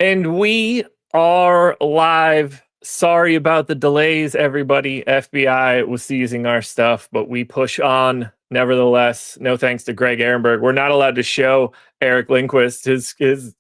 And we are live. Sorry about the delays, everybody. FBI was seizing our stuff, but we push on. Nevertheless, no thanks to Greg Ehrenberg. We're not allowed to show Eric Lindquist. His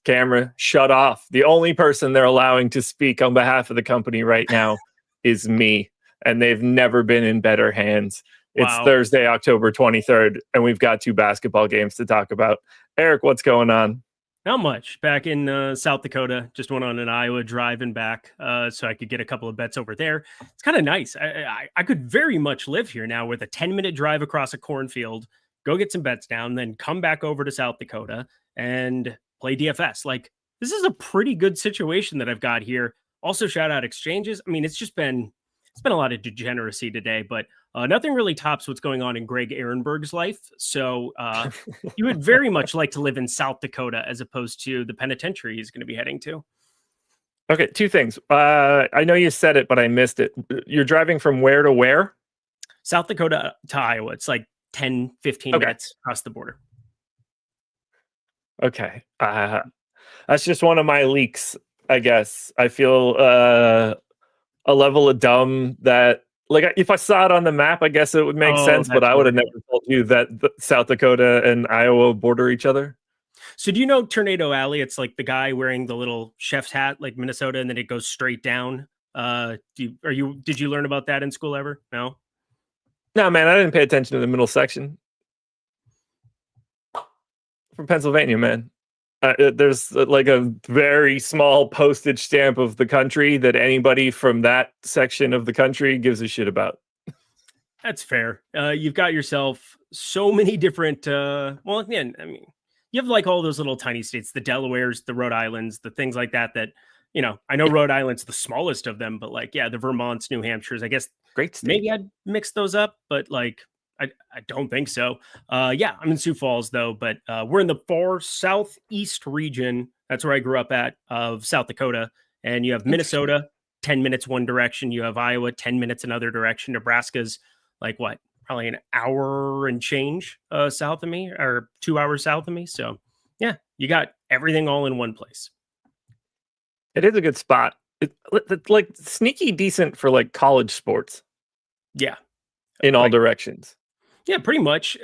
camera shut off. The only person they're allowing to speak on behalf of the company right now is me, and they've never been in better hands. It's Wow. Thursday, October 23rd, and we've got 2 basketball games to talk about. Eric, what's going on? Not much. Back in South Dakota, just went on an Iowa driving back so I could get a couple of bets over there. It's kind of nice. I could very much live here now with a 10-minute drive across a cornfield, go get some bets down, then come back over to South Dakota and play DFS. Like, this is a pretty good situation that I've got here. Also, shout out exchanges. I mean, it's been a lot of degeneracy today, but nothing really tops what's going on in Greg Ehrenberg's life. So you would very much like to live in South Dakota as opposed to the penitentiary he's going to be heading to. Okay, 2 things. I know you said it, but I missed it. You're driving from where to where? South Dakota to Iowa. It's like 10, 15 minutes across the border. Okay. That's just one of my leaks, I guess. I feel a level of dumb that, like, if I saw it on the map, I guess it would make sense, but I would have never told you that South Dakota and Iowa border each other. So do you know Tornado Alley? It's like the guy wearing the little chef's hat, like Minnesota, and then it goes straight down. Did you learn about that in school ever? No? No, man, I didn't pay attention to the middle section. From Pennsylvania, man. There's like a very small postage stamp of the country that anybody from that section of the country gives a shit about. That's fair. You've got yourself so many different, well, again, I mean, you have like all those little tiny states, the Delawares, the Rhode Islands, the things like that, you know, I know Rhode Island's the smallest of them, but like, yeah, the Vermonts, New Hampshires, I guess great state. Maybe I'd mix those up, but like, I don't think so. Yeah, I'm in Sioux Falls though, but we're in the far southeast region. That's where I grew up at, of South Dakota. And you have Minnesota, 10 minutes one direction. You have Iowa, 10 minutes another direction. Nebraska's like what? Probably an hour and change south of me, or 2 hours south of me. So yeah, you got everything all in one place. It is a good spot. It's like sneaky decent for like college sports. Yeah. In all directions. Yeah, pretty much.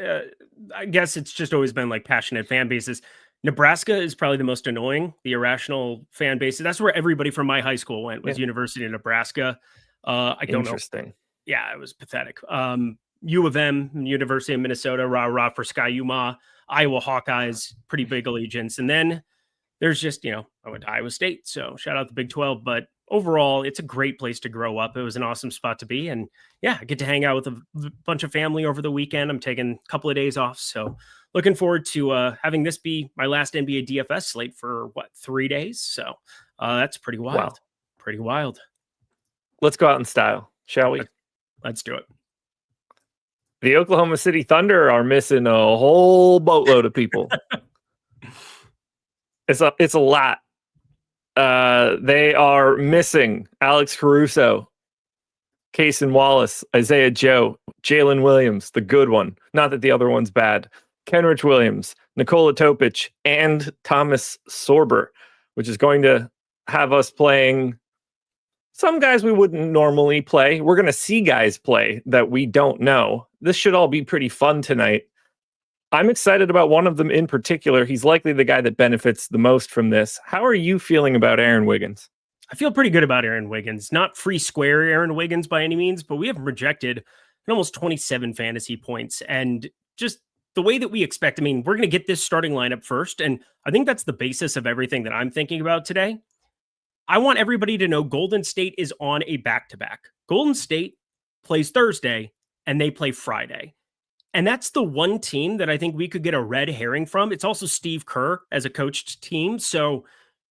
I guess it's just always been like passionate fan bases. Nebraska is probably the most annoying, the irrational fan bases. That's where everybody from my high school went, was University of Nebraska. I don't know. Interesting. Yeah, it was pathetic. U of M, University of Minnesota, rah, rah for Sky Uma, Iowa Hawkeyes, pretty big allegiance. And then there's just, you know, I went to Iowa State, so shout out the Big 12. But overall, it's a great place to grow up. It was an awesome spot to be. And yeah, I get to hang out with a bunch of family over the weekend. I'm taking a couple of days off. So looking forward to having this be my last NBA DFS slate for 3 days. So that's pretty wild. Wow. Pretty wild. Let's go out in style, shall we? Let's do it. The Oklahoma City Thunder are missing a whole boatload of people. It's a lot. They are missing Alex Caruso, Cason Wallace, Isaiah Joe, Jalen Williams, the good one. Not that the other one's bad. Kenrich Williams, Nikola Topic, and Thomas Sorber, which is going to have us playing some guys we wouldn't normally play. We're going to see guys play that we don't know. This should all be pretty fun tonight. I'm excited about one of them in particular. He's likely the guy that benefits the most from this. How are you feeling about Aaron Wiggins? I feel pretty good about Aaron Wiggins. Not free square Aaron Wiggins by any means, but we have projected almost 27 fantasy points. And just the way that we expect, I mean, we're going to get this starting lineup first. And I think that's the basis of everything that I'm thinking about today. I want everybody to know Golden State is on a back-to-back. Golden State plays Thursday and they play Friday. And that's the one team that I think we could get a red herring from. It's also Steve Kerr as a coached team. So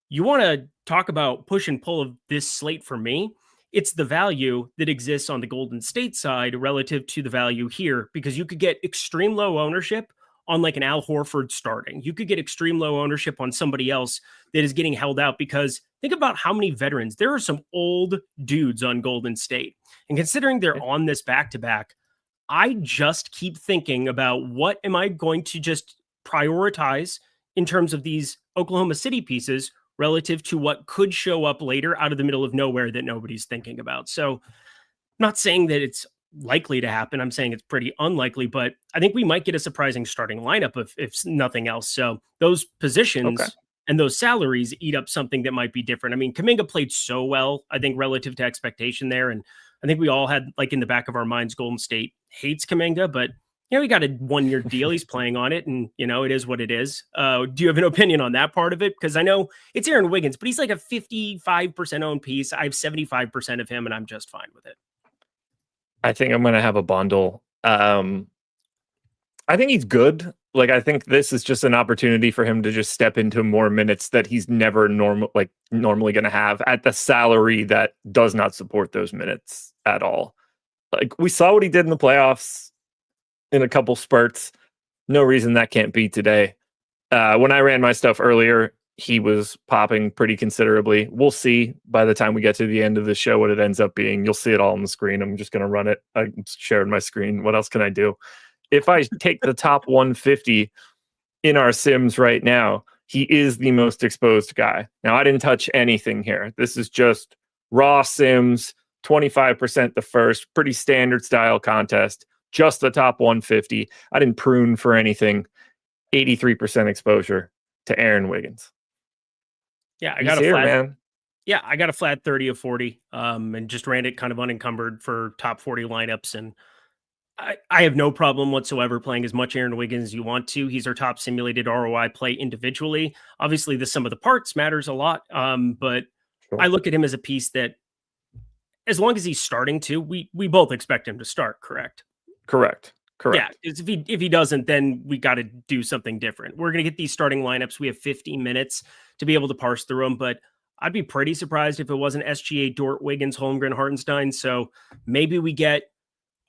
you want to talk about push and pull of this slate for me. It's the value that exists on the Golden State side relative to the value here, because you could get extreme low ownership on like an Al Horford starting. You could get extreme low ownership on somebody else that is getting held out, because think about how many veterans. There are some old dudes on Golden State. And considering they're on this back-to-back, I just keep thinking about what am I going to just prioritize in terms of these Oklahoma City pieces relative to what could show up later out of the middle of nowhere that nobody's thinking about. So I'm not saying that it's likely to happen. I'm saying it's pretty unlikely, but I think we might get a surprising starting lineup if nothing else. So those positions and those salaries eat up something that might be different. I mean, Kuminga played so well, I think, relative to expectation there. And I think we all had, like, in the back of our minds, Golden State hates Kuminga, but he got a 1-year deal. He's playing on it, and it is what it is. Do you have an opinion on that part of it? Because I know it's Aaron Wiggins, but he's like a 55% owned piece. I have 75% of him, and I'm just fine with it. I think I'm going to have a bundle. I think he's good. Like, I think this is just an opportunity for him to just step into more minutes that he's never normally going to have at the salary that does not support those minutes at all. Like, we saw what he did in the playoffs in a couple spurts. No reason that can't be today. When I ran my stuff earlier, he was popping pretty considerably. We'll see by the time we get to the end of the show what it ends up being. You'll see it all on the screen. I'm just going to run it. I shared my screen. What else can I do? If I take the top 150 in our sims right now, he is the most exposed guy. Now, I didn't touch anything here. This is just raw sims, 25% the first, pretty standard style contest, just the top 150. I didn't prune for anything. 83% exposure to Aaron Wiggins. Yeah, I got a flat 30 of 40, and just ran it kind of unencumbered for top 40 lineups. And I have no problem whatsoever playing as much Aaron Wiggins as you want to. He's our top simulated ROI play individually. Obviously, the sum of the parts matters a lot, but sure. I look at him as a piece that, as long as he's starting to, we both expect him to start, correct? Correct. Yeah, if he doesn't, then we got to do something different. We're going to get these starting lineups. We have 15 minutes to be able to parse through them, but I'd be pretty surprised if it wasn't SGA, Dort, Wiggins, Holmgren, Hartenstein. So maybe we get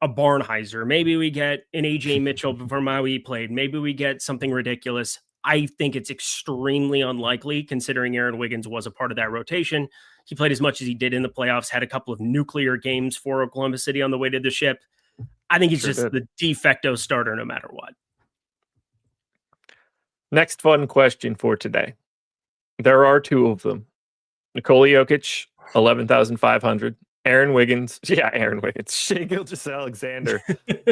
a Barnheiser. Maybe we get an AJ Mitchell before Maui played. Maybe we get something ridiculous. I think it's extremely unlikely, considering Aaron Wiggins was a part of that rotation. He played as much as he did in the playoffs, had a couple of nuclear games for Oklahoma City on the way to the ship. I think he's the de facto starter no matter what. Next fun question for today. There are two of them. Nikola Jokic, 11,500. Aaron Wiggins. Shai Gilgeous-Alexander,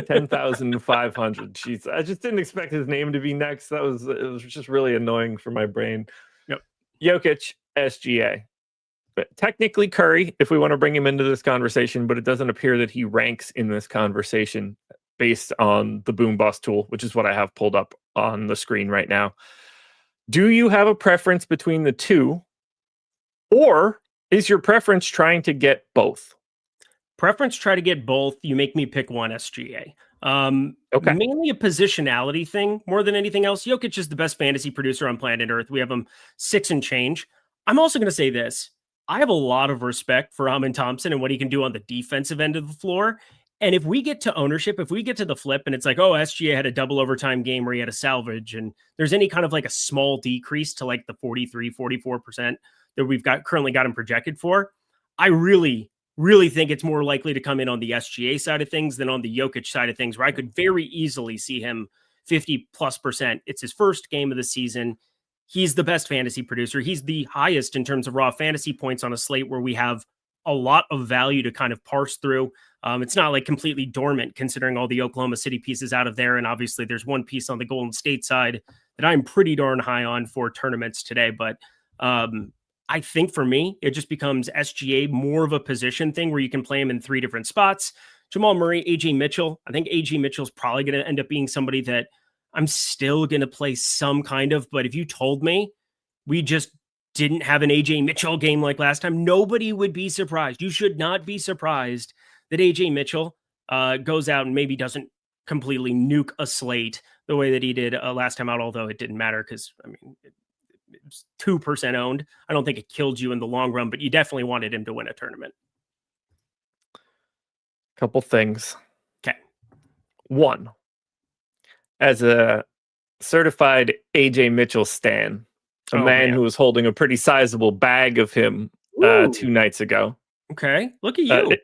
10,500. Jeez, I just didn't expect his name to be next. It was just really annoying for my brain. Yep. Jokic, SGA. But technically Curry, if we want to bring him into this conversation, but it doesn't appear that he ranks in this conversation based on the boom bust tool, which is what I have pulled up on the screen right now. Do you have a preference between the two, or is your preference trying to get both? Preference, try to get both. You make me pick one, SGA. Okay. Mainly a positionality thing more than anything else. Jokic is the best fantasy producer on planet Earth. We have him 6 and change. I'm also going to say this. I have a lot of respect for Amin Thompson and what he can do on the defensive end of the floor. And if we get to ownership, if we get to the flip and it's like, oh, SGA had a double overtime game where he had a salvage, and there's any kind of like a small decrease to like the 43, 44% that we've currently got him projected for, I really think it's more likely to come in on the SGA side of things than on the Jokic side of things, where I could very easily see him 50+%. It's his first game of the season. He's the best fantasy producer. He's the highest in terms of raw fantasy points on a slate where we have a lot of value to kind of parse through. It's not like completely dormant considering all the Oklahoma City pieces out of there. And obviously there's one piece on the Golden State side that I'm pretty darn high on for tournaments today. But I think for me, it just becomes SGA more of a position thing where you can play him in 3 different spots. Jamal Murray, AJ Mitchell. I think AJ Mitchell's probably going to end up being somebody that I'm still going to play some kind of, but if you told me we just didn't have an AJ Mitchell game like last time, nobody would be surprised. You should not be surprised that AJ Mitchell goes out and maybe doesn't completely nuke a slate the way that he did last time out, although it didn't matter because, I mean, it was 2% owned. I don't think it killed you in the long run, but you definitely wanted him to win a tournament. Couple things. Okay. One, as a certified AJ Mitchell stan, a man who was holding a pretty sizable bag of him 2 nights ago. Okay, look at you.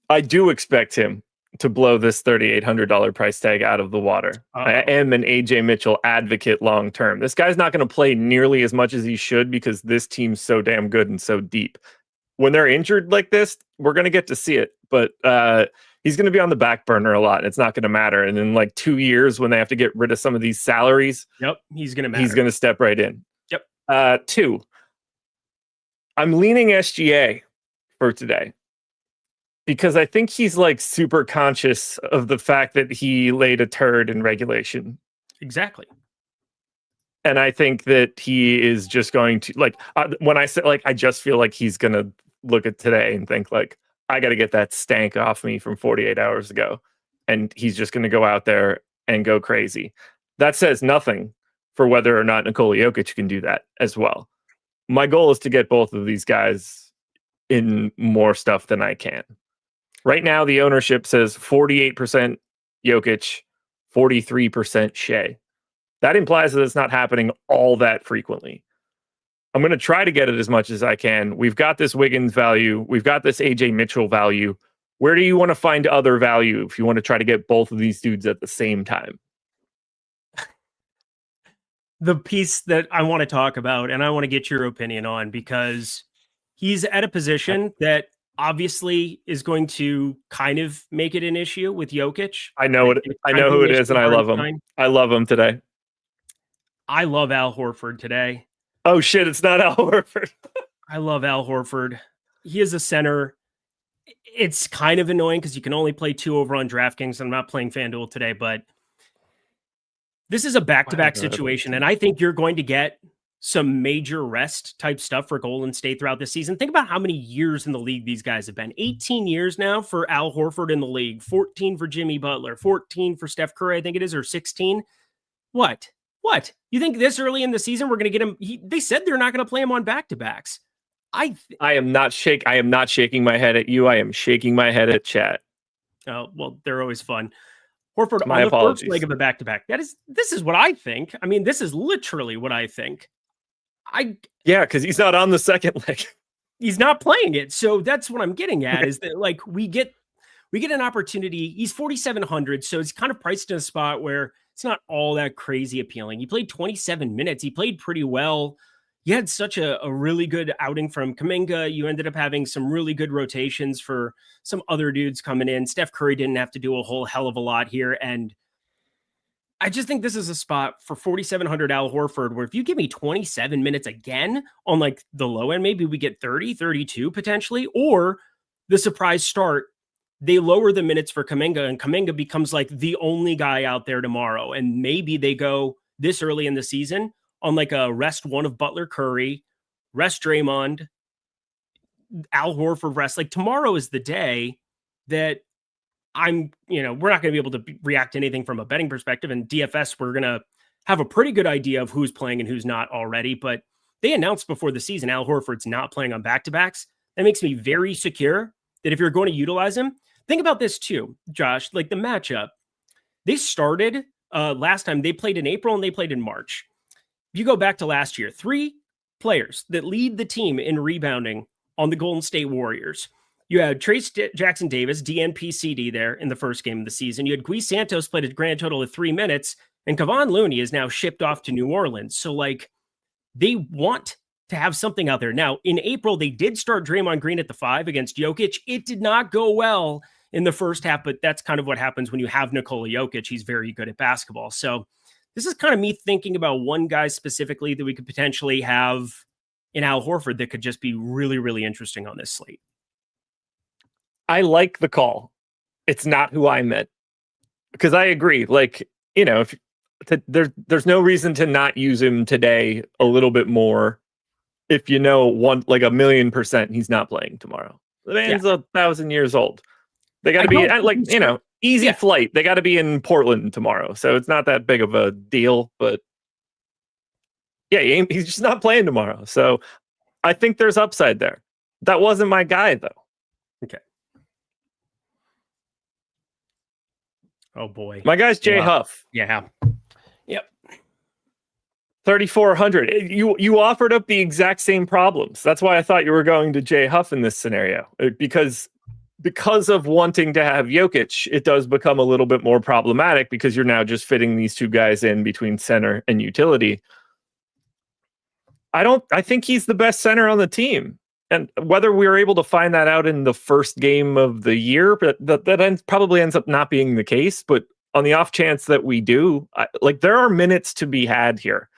I do expect him to blow this $3,800 price tag out of the water. I am an AJ Mitchell advocate long term. This guy's not going to play nearly as much as he should because this team's so damn good and so deep. When they're injured like this, we're going to get to see it. But he's going to be on the back burner a lot. It's not going to matter. And in like 2 years, when they have to get rid of some of these salaries, he's going to He's going to step right in. Yep. 2, I'm leaning SGA for today because I think he's like super conscious of the fact that he laid a turd in regulation. Exactly. And I think that he is just going to like, when I say like, I just feel like he's going to look at today and think like, I got to get that stank off me from 48 hours ago. And he's just going to go out there and go crazy. That says nothing for whether or not Nikola Jokic can do that as well. My goal is to get both of these guys in more stuff than I can. Right now, the ownership says 48% Jokic, 43% Shea. That implies that it's not happening all that frequently. I'm going to try to get it as much as I can. We've got this Wiggins value. We've got this AJ Mitchell value. Where do you want to find other value if you want to try to get both of these dudes at the same time? The piece that I want to talk about and I want to get your opinion on, because he's at a position that obviously is going to kind of make it an issue with Jokic. I know who it is, and I love him. I love him today. I love Al Horford today. Oh shit, it's not Al Horford. I love Al Horford. He is a center. It's kind of annoying because you can only play 2 over on DraftKings. I'm not playing FanDuel today, but this is a back-to-back situation, and I think you're going to get some major rest type stuff for Golden State throughout this season. Think about how many years in the league these guys have been. 18 years now for Al Horford in the league, 14 for Jimmy Butler, 14 for Steph Curry, I think it is, or 16. What? You think this early in the season we're going to get him? They said they're not going to play him on back-to-backs. I am not shaking my head at you. I am shaking my head at chat. Oh, well, they're always fun. Horford on the first leg of a back-to-back. This is what I think. I mean, this is literally what I think. Because he's not on the second leg. He's not playing it. So that's what I'm getting at is that like we get an opportunity. He's 4,700. So it's kind of priced in a spot where it's not all that crazy appealing. He played 27 minutes. He played pretty well. You had such a really good outing from Kuminga. You ended up having some really good rotations for some other dudes coming in. Steph Curry didn't have to do a whole hell of a lot here. And I just think this is a spot for 4,700 Al Horford, where if you give me 27 minutes again on like the low end, maybe we get 30, 32 potentially, or the surprise start, they lower the minutes for Kuminga and Kuminga becomes like the only guy out there tomorrow. And maybe they go this early in the season on like a rest one of Butler, Curry, rest Draymond, Al Horford rest. Like tomorrow is the day that we're not going to be able to react to anything from a betting perspective. And DFS, we're going to have a pretty good idea of who's playing and who's not already. But they announced before the season, Al Horford's not playing on back-to-backs. That makes me very secure that if you're going to utilize him, think about this too, Josh, like the matchup. They started last time, they played in April and they played in March. If you go back to last year, 3 players that lead the team in rebounding on the Golden State Warriors. You had Trace Jackson Davis, DNP-CD there in the first game of the season. You had Gui Santos played a grand total of 3 minutes, and Kevon Looney is now shipped off to New Orleans. So, like, they want to have something out there. Now, in April, they did start Draymond Green at the 5 against Jokic. It did not go well in the first half, but that's kind of what happens when you have Nikola Jokic. He's very good at basketball. So this is kind of me thinking about one guy specifically that we could potentially have in Al Horford that could just be really, really interesting on this slate. I like the call. It's not who I meant, because I agree. Like, there's no reason to not use him today a little bit more. If you know 1,000,000% he's not playing tomorrow. The man's 1,000 years old. They got to be easy flight. They got to be in Portland tomorrow, so it's not that big of a deal. But he's just not playing tomorrow. So I think there's upside there. That wasn't my guy though. Okay. Oh boy, my guy's Jay Huff. Yeah. Yep. 3,400. You offered up the exact same problems. That's why I thought you were going to Jay Huff in this scenario, because because of wanting to have Jokic, it does become a little bit more problematic because you're now just fitting these two guys in between center and utility. I think he's the best center on the team. And whether we were able to find that out in the first game of the year, but that probably ends up not being the case. But on the off chance that we do, there are minutes to be had here.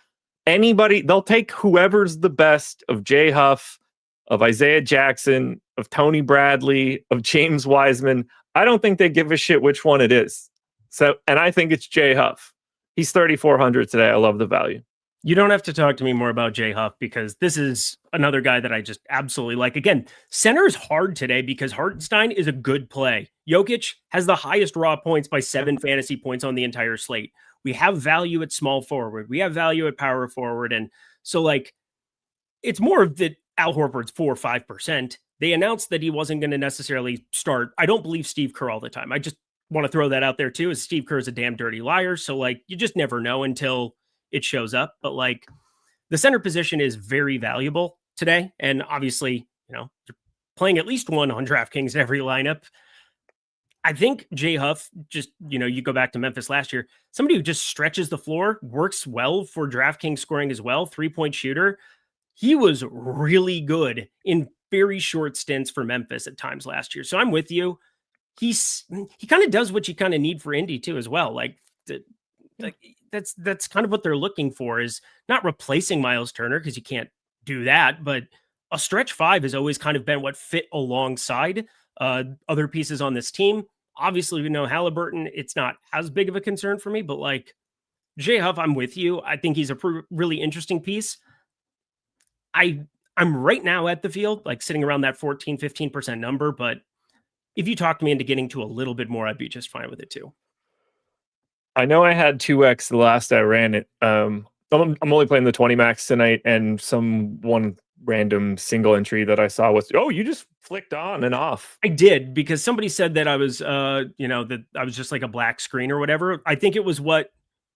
They'll take whoever's the best of Jay Huff, of Isaiah Jackson, of Tony Bradley, of James Wiseman. I don't think they give a shit which one it is. And I think it's Jay Huff. He's 3,400 today. I love the value. You don't have to talk to me more about Jay Huff because this is another guy that I just absolutely like. Again, center is hard today because Hartenstein is a good play. Jokic has the highest raw points by 7 fantasy points on the entire slate. We have value at small forward. We have value at power forward. And so it's more of that Al Horford's 4 or 5%. They announced that he wasn't going to necessarily start. I don't believe Steve Kerr all the time. I just want to throw that out there too, as Steve Kerr is a damn dirty liar. So you just never know until it shows up. But the center position is very valuable today. And obviously, you're playing at least one on DraftKings in every lineup. I think Jay Huff, just, you go back to Memphis last year, somebody who just stretches the floor, works well for DraftKings scoring as well, 3-point shooter. He was really good in very short stints for Memphis at times last year. So I'm with you. He kind of does what you kind of need for Indy too, as well. That's kind of what they're looking for, is not replacing Miles Turner, because you can't do that, but a stretch 5 has always kind of been what fit alongside other pieces on this team. Obviously, we know Halliburton, it's not as big of a concern for me, but Jay Huff, I'm with you. I think he's a really interesting piece. I'm right now at the field, sitting around that 14-15% number, but if you talk me into getting to a little bit more, I'd be just fine with it too. I know I had 2x the last I ran it. I'm only playing the 20 max tonight, and one random single entry that I saw was, you just flicked on and off. I did, because somebody said that I was, that I was just like a black screen or whatever. I think it was what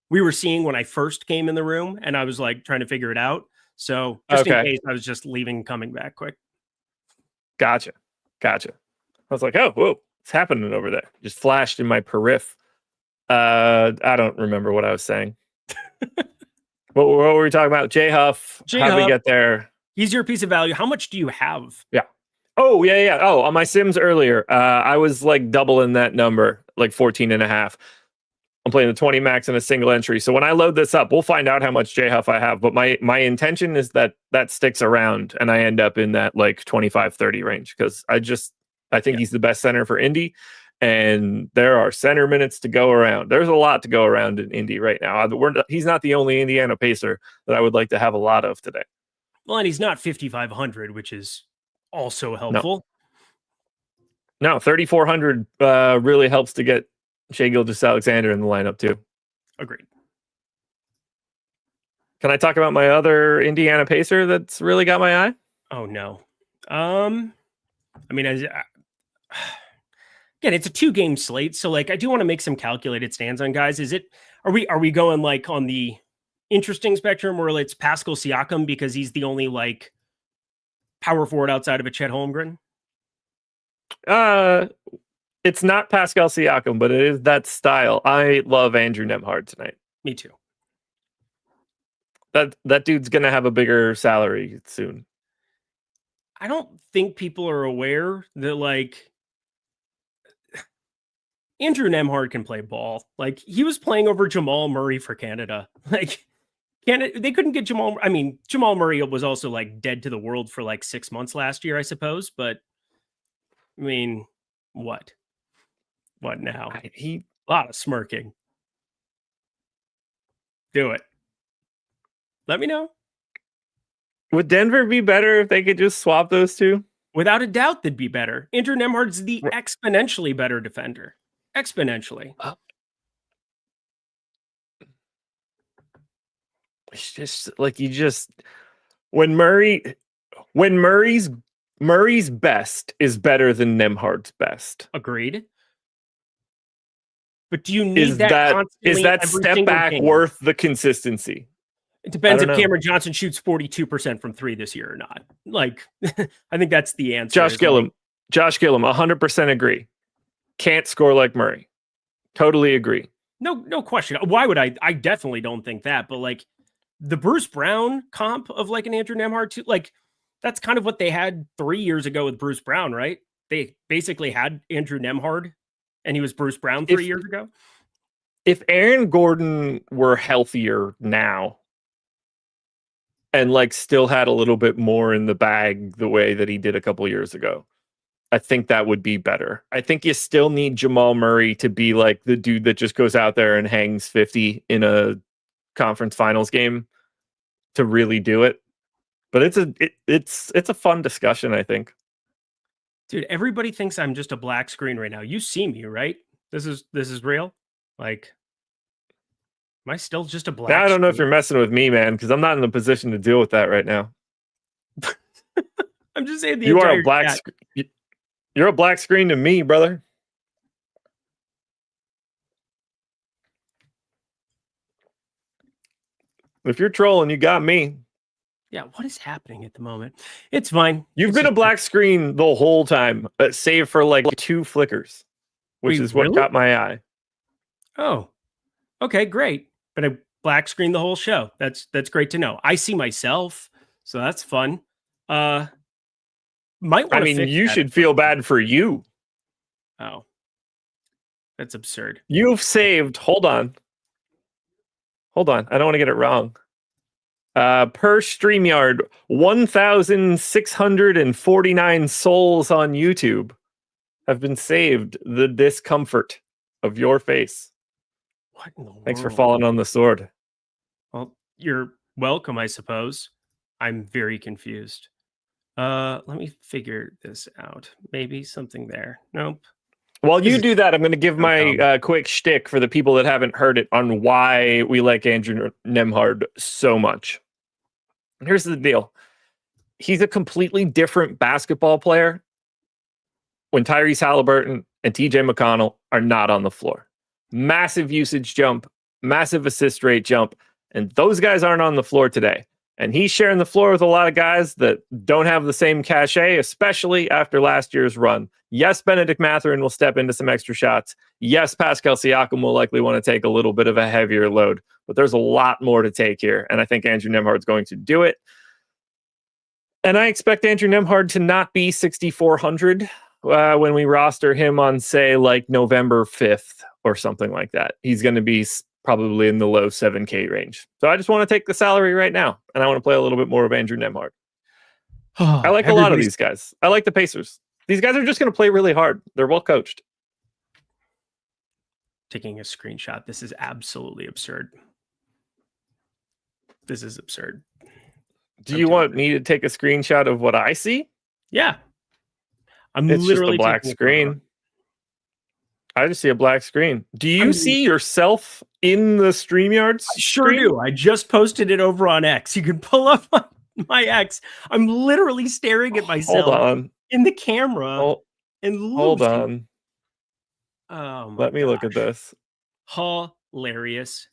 we were seeing when I first came in the room, and I was trying to figure it out. So just in case, I was just leaving, coming back quick. Gotcha. I was like, oh, whoa, what's happening over there? Just flashed in my periph. I don't remember what I was saying. What were we talking about? Jay Huff. How did we get there? He's your piece of value. How much do you have? Yeah. Oh, yeah. Oh, on my Sims earlier, I was doubling that number, 14.5. I'm playing the 20 max in a single entry. So when I load this up, we'll find out how much Jay Huff I have. But my intention is that sticks around and I end up in that 25-30 range, because I think he's the best center for Indy. And there are center minutes to go around. There's a lot to go around in Indy right now. He's not the only Indiana Pacer that I would like to have a lot of today. Well, and he's not 5,500, which is also helpful. No, 3,400 really helps to get Shai Gilgeous-Alexander in the lineup too. Agreed. Can I talk about my other Indiana Pacer that's really got my eye? Oh no. Again, it's a 2-game slate, so I do want to make some calculated stands on guys. Are we going on the interesting spectrum where it's Pascal Siakam because he's the only power forward outside of a Chet Holmgren? It's not Pascal Siakam, but it is that style. I love Andrew Nemhard tonight. Me too. That dude's gonna have a bigger salary soon. I don't think people are aware that Andrew Nemhard can play ball. He was playing over Jamal Murray for Canada. Canada, they couldn't get Jamal. I mean, Jamal Murray was also dead to the world for 6 months last year, I suppose. But I mean, what now? A lot of smirking. Do it. Let me know. Would Denver be better if they could just swap those two? Without a doubt, they'd be better. Andrew Nemhard's the exponentially better defender. Exponentially. It's just when Murray's best is better than Nemhard's best. Agreed. But do you need is that step back game worth the consistency? It depends if Cameron Johnson shoots 42% from 3 this year or not. I think that's the answer. Josh Gillum. Josh Gillum, 100% agree. Can't score like Murray. Totally agree. No question. Why would I definitely don't think that, but like the Bruce Brown comp of like an Andrew Nemhard too, like that's kind of what they had 3 years ago with Bruce Brown, right? They basically had Andrew Nemhard and he was Bruce Brown 3 years ago. If Aaron Gordon were healthier now and like still had a little bit more in the bag the way that he did a couple years ago, I think that would be better. I think you still need Jamal Murray to be like the dude that just goes out there and hangs 50 in a conference finals game to really do it. But it's a fun discussion, I think. Dude, everybody thinks I'm just a black screen right now. You see me, right? This is real. Like, am I still just a black Now, I don't know if screen? you're messing with me, man, because I'm not in a position to deal with that right now. I'm just saying you are a black you're a black screen to me, brother. If you're trolling, you got me. Yeah, what is happening at the moment? It's fine. You've been a black screen the whole time, save for like 2 flickers, which is what caught my eye. Oh, okay, great. But a black screen the whole show. That's great to know. I see myself, so that's fun. You should feel bad for you. Oh, that's absurd. You've saved. Hold on. I don't want to get it wrong. Per StreamYard, 1,649 souls on YouTube have been saved the discomfort of your face. What in the world? Thanks for falling on the sword. Well, you're welcome, I suppose. I'm very confused. Let me figure this out. Maybe something there. Nope. While you do that, I'm going to give my quick shtick for the people that haven't heard it on why we like Andrew Nemhard so much. Here's the deal. He's a completely different basketball player when Tyrese Halliburton and TJ McConnell are not on the floor. Massive usage jump, massive assist rate jump, and those guys aren't on the floor today. And he's sharing the floor with a lot of guys that don't have the same cachet, especially after last year's run. Yes, Benedict Mathurin will step into some extra shots. Yes, Pascal Siakam will likely want to take a little bit of a heavier load. But there's a lot more to take here. And I think Andrew Nemhard's going to do it. And I expect Andrew Nemhard to not be 6,400 when we roster him on, say, like November 5th or something like that. He's going to be probably in the low 7K range. So I just want to take the salary right now, and I want to play a little bit more of Andrew Nemhard. I like a lot of these guys. I like the Pacers. These guys are just going to play really hard. They're well coached. Taking a screenshot. This is absolutely absurd. This is absurd. Do you want me to take a screenshot of what I see? Yeah. It's literally just a black screen. I just see a black screen. Do you see yourself in the StreamYard screen? I sure do. I just posted it over on X. You can pull up my X. I'm literally staring at myself in the camera. Hold on. Oh, let me look at this. Hilarious.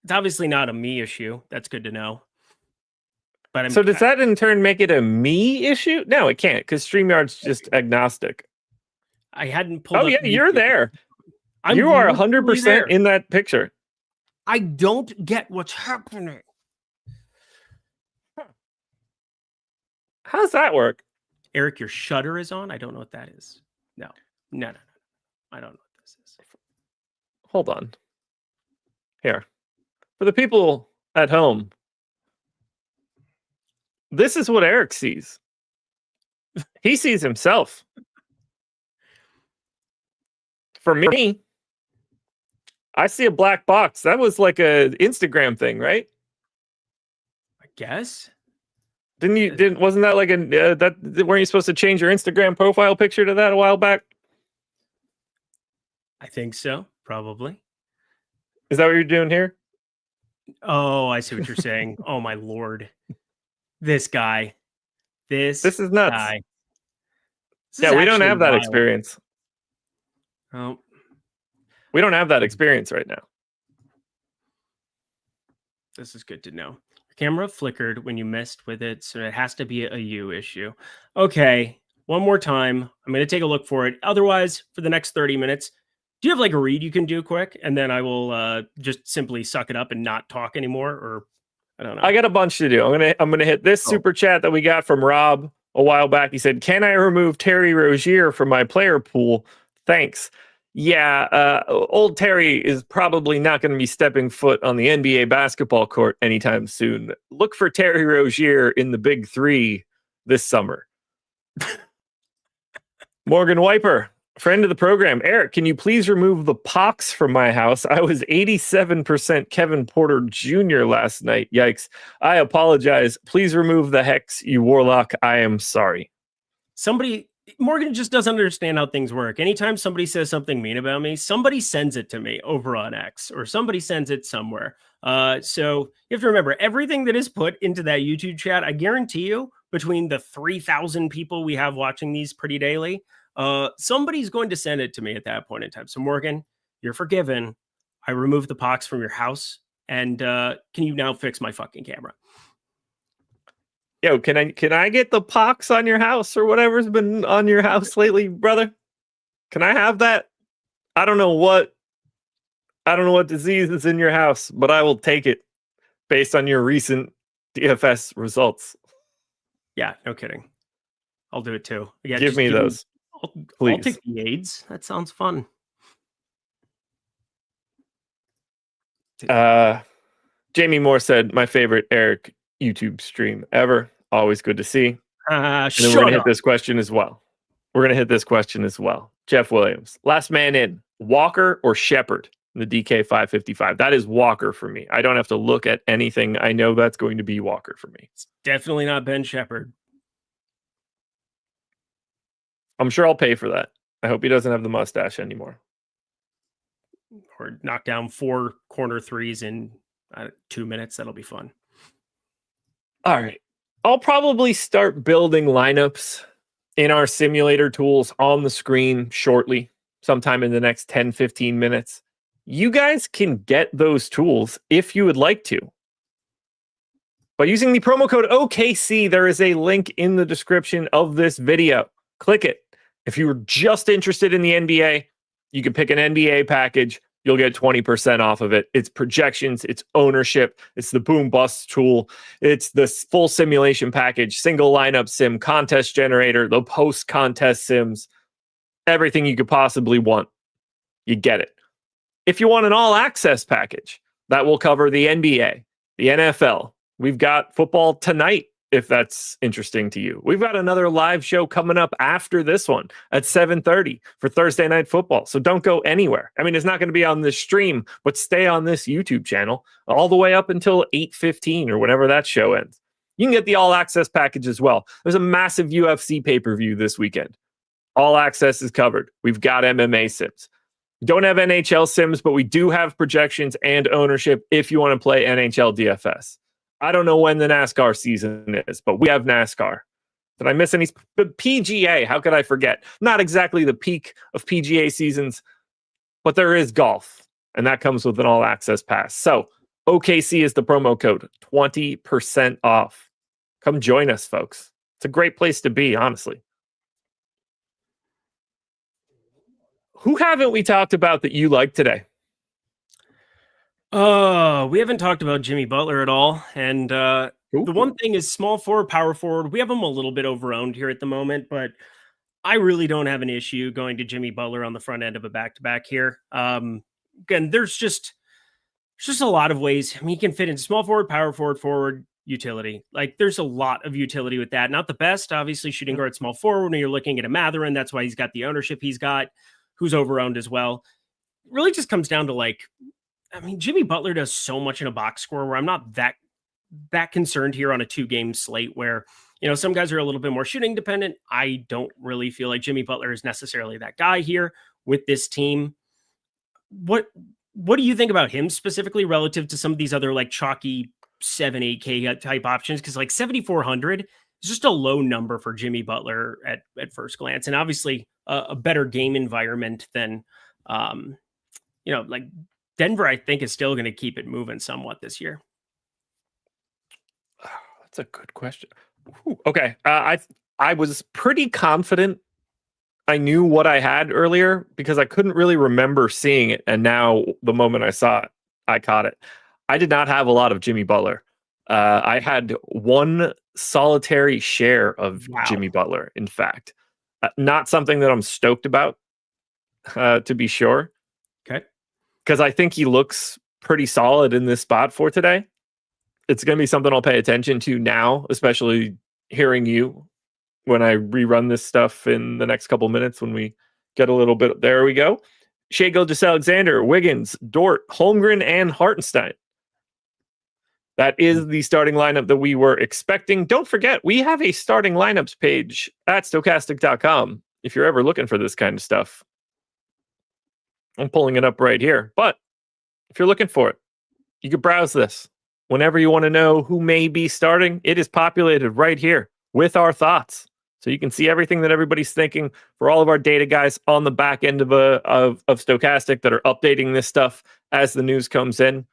It's obviously not a me issue. That's good to know. But so does that in turn make it a me issue? No, it can't, because StreamYard's just agnostic. I hadn't pulled up. Oh, yeah, you're there. You are 100% in that picture. I don't get what's happening. How's that work? Eric, your shutter is on? I don't know what that is. No. I don't know what this is. Hold on. Here. For the people at home, this is what Eric sees. He sees himself. For me, I see a black box. That was like a Instagram thing, right? I guess. Wasn't that like weren't you supposed to change your Instagram profile picture to that a while back? I think so, probably. Is that what you're doing here? Oh, I see what you're saying. Oh my Lord. This guy. This is nuts. Guy. Yeah, we don't have that experience. Oh. We don't have that experience right now. This is good to know. Your camera flickered when you messed with it, so it has to be a you issue. Okay. one more time. I'm going to take a look for it. Otherwise, for the next 30 minutes, do you have like a read you can do quick? And then I will just simply suck it up and not talk anymore, or I don't know. I got a bunch to do. I'm gonna hit this super chat that we got from Rob a while back. He said, "Can I remove Terry Rozier from my player pool? Thanks." Yeah, old Terry is probably not going to be stepping foot on the NBA basketball court anytime soon. Look for Terry Rozier in the Big Three this summer. Morgan Wiper, friend of the program. Eric, can you please remove the pox from my house? I was 87% Kevin Porter Jr. last night. Yikes. I apologize. Please remove the hex, you warlock. I am sorry. Morgan just doesn't understand how things work. Anytime somebody says something mean about me, somebody sends it to me over on X, or somebody sends it somewhere. So you have to remember, everything that is put into that YouTube chat, I guarantee you, between the 3,000 people we have watching these pretty daily, somebody's going to send it to me at that point in time. So Morgan, you're forgiven. I removed the pox from your house, and can you now fix my fucking camera? Yo, can I get the pox on your house or whatever's been on your house lately, brother? Can I have that? I don't know what disease is in your house, but I will take it based on your recent DFS results. Yeah, no kidding. I'll do it too. Yeah, give me those. Please. I'll take the AIDS. That sounds fun. Jamie Moore said, "My favorite Eric YouTube stream ever. Always good to see." And then we're going to hit this question as well. Jeff Williams, last man in, Walker or Shepard in the DK 555. That is Walker for me. I don't have to look at anything. I know that's going to be Walker for me. It's definitely not Ben Shepard. I'm sure I'll pay for that. I hope he doesn't have the mustache anymore. Or knock down 4 corner threes in 2 minutes. That'll be fun. All right. I'll probably start building lineups in our simulator tools on the screen shortly, sometime in the next 10, 15 minutes. You guys can get those tools if you would like to. By using the promo code OKC, there is a link in the description of this video. Click it. If you were just interested in the NBA, you can pick an NBA package. You'll get 20% off of it. It's projections, it's ownership, it's the boom bust tool, it's the full simulation package, single lineup sim, contest generator, the post contest sims, everything you could possibly want. You get it. If you want an all access package, that will cover the NBA, the NFL. We've got football tonight, if that's interesting to you. We've got another live show coming up after this one at 7:30 for Thursday Night Football. So don't go anywhere. I mean, it's not going to be on this stream, but stay on this YouTube channel all the way up until 8:15 or whenever that show ends. You can get the all access package as well. There's a massive UFC pay-per-view this weekend. All access is covered. We've got MMA sims. We don't have NHL sims, but we do have projections and ownership if you want to play NHL DFS. I don't know when the NASCAR season is, but we have NASCAR. Did I miss any? PGA, how could I forget? Not exactly the peak of PGA seasons, but there is golf, and that comes with an all-access pass. So OKC is the promo code, 20% off. Come join us, folks. It's a great place to be, honestly. Who haven't we talked about that you like today? We haven't talked about Jimmy Butler at all. And the one thing is small forward, power forward. We have him a little bit overowned here at the moment, but I really don't have an issue going to Jimmy Butler on the front end of a back-to-back here. Again, there's just a lot of ways. I mean, he can fit in small forward, power forward, forward, utility. Like, there's a lot of utility with that. Not the best, obviously, shooting guard, small forward. When you're looking at a Matherin, that's why he's got the ownership he's got, who's overowned as well. It really just comes down to, like, I mean, Jimmy Butler does so much in a box score where I'm not that concerned here on a 2-game slate where, you know, some guys are a little bit more shooting dependent. I don't really feel like Jimmy Butler is necessarily that guy here with this team. What do you think about him specifically relative to some of these other like chalky 7-8K type options? Because like 7,400 is just a low number for Jimmy Butler at first glance, and obviously a better game environment than, like Denver, I think, is still going to keep it moving somewhat this year. That's a good question. Ooh, okay. I was pretty confident I knew what I had earlier because I couldn't really remember seeing it. And now the moment I saw it, I caught it. I did not have a lot of Jimmy Butler. I had one solitary share of Jimmy Butler, in fact. Not something that I'm stoked about, to be sure. Okay. Because I think he looks pretty solid in this spot for today. It's going to be something I'll pay attention to now, especially hearing you when I rerun this stuff in the next couple minutes when we get a little bit. There we go. Shai Gilgeous-Alexander, Wiggins, Dort, Holmgren, and Hartenstein. That is the starting lineup that we were expecting. Don't forget, we have a starting lineups page at Stokastic.com if you're ever looking for this kind of stuff. I'm pulling it up right here. But if you're looking for it, you can browse this. Whenever you want to know who may be starting, it is populated right here with our thoughts. So you can see everything that everybody's thinking for all of our data guys on the back end of Stokastic that are updating this stuff as the news comes in.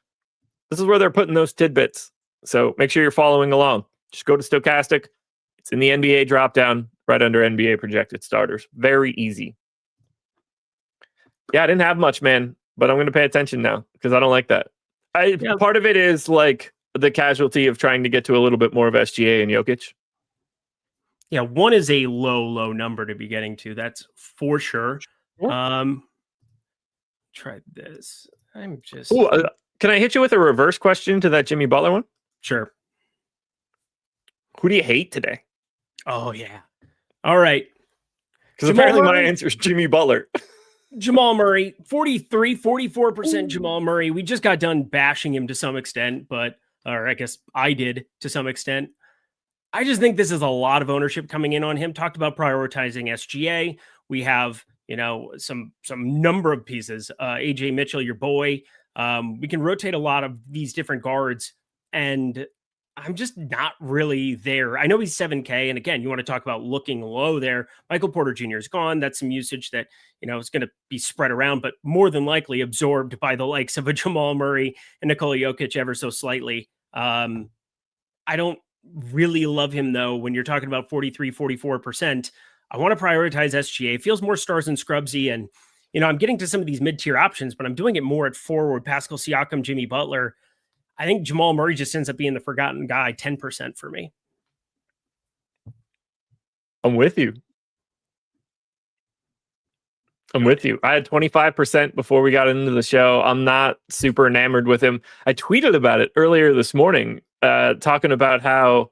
This is where they're putting those tidbits. So make sure you're following along. Just go to Stokastic. It's in the NBA dropdown right under NBA projected starters. Very easy. Yeah, I didn't have much, man, but I'm going to pay attention now because I don't like that. Part of it is like the casualty of trying to get to a little bit more of SGA and Jokic. Yeah, one is a low number to be getting to. That's for sure. Try this. I'm just... can I hit you with a reverse question to that Jimmy Butler one? Sure. Who do you hate today? Oh, yeah. All right. Because apparently my answer is Jimmy Butler. Jamal Murray, 44% Jamal Murray. We just got done bashing him to some extent, or I guess I did to some extent. I just think this is a lot of ownership coming in on him. Talked about prioritizing SGA. We have, some number of pieces. AJ Mitchell, your boy. We can rotate a lot of these different guards, and I'm just not really there. I know he's 7K, and again, you want to talk about looking low there. Michael Porter Jr. is gone. That's some usage that, is going to be spread around, but more than likely absorbed by the likes of a Jamal Murray and Nikola Jokic ever so slightly. I don't really love him, though, when you're talking about 44%. I want to prioritize SGA. It feels more stars and scrubsy, and I'm getting to some of these mid-tier options, but I'm doing it more at forward. Pascal Siakam, Jimmy Butler. I think Jamal Murray just ends up being the forgotten guy, 10% for me. I'm with you. I had 25% before we got into the show. I'm not super enamored with him. I tweeted about it earlier this morning, talking about how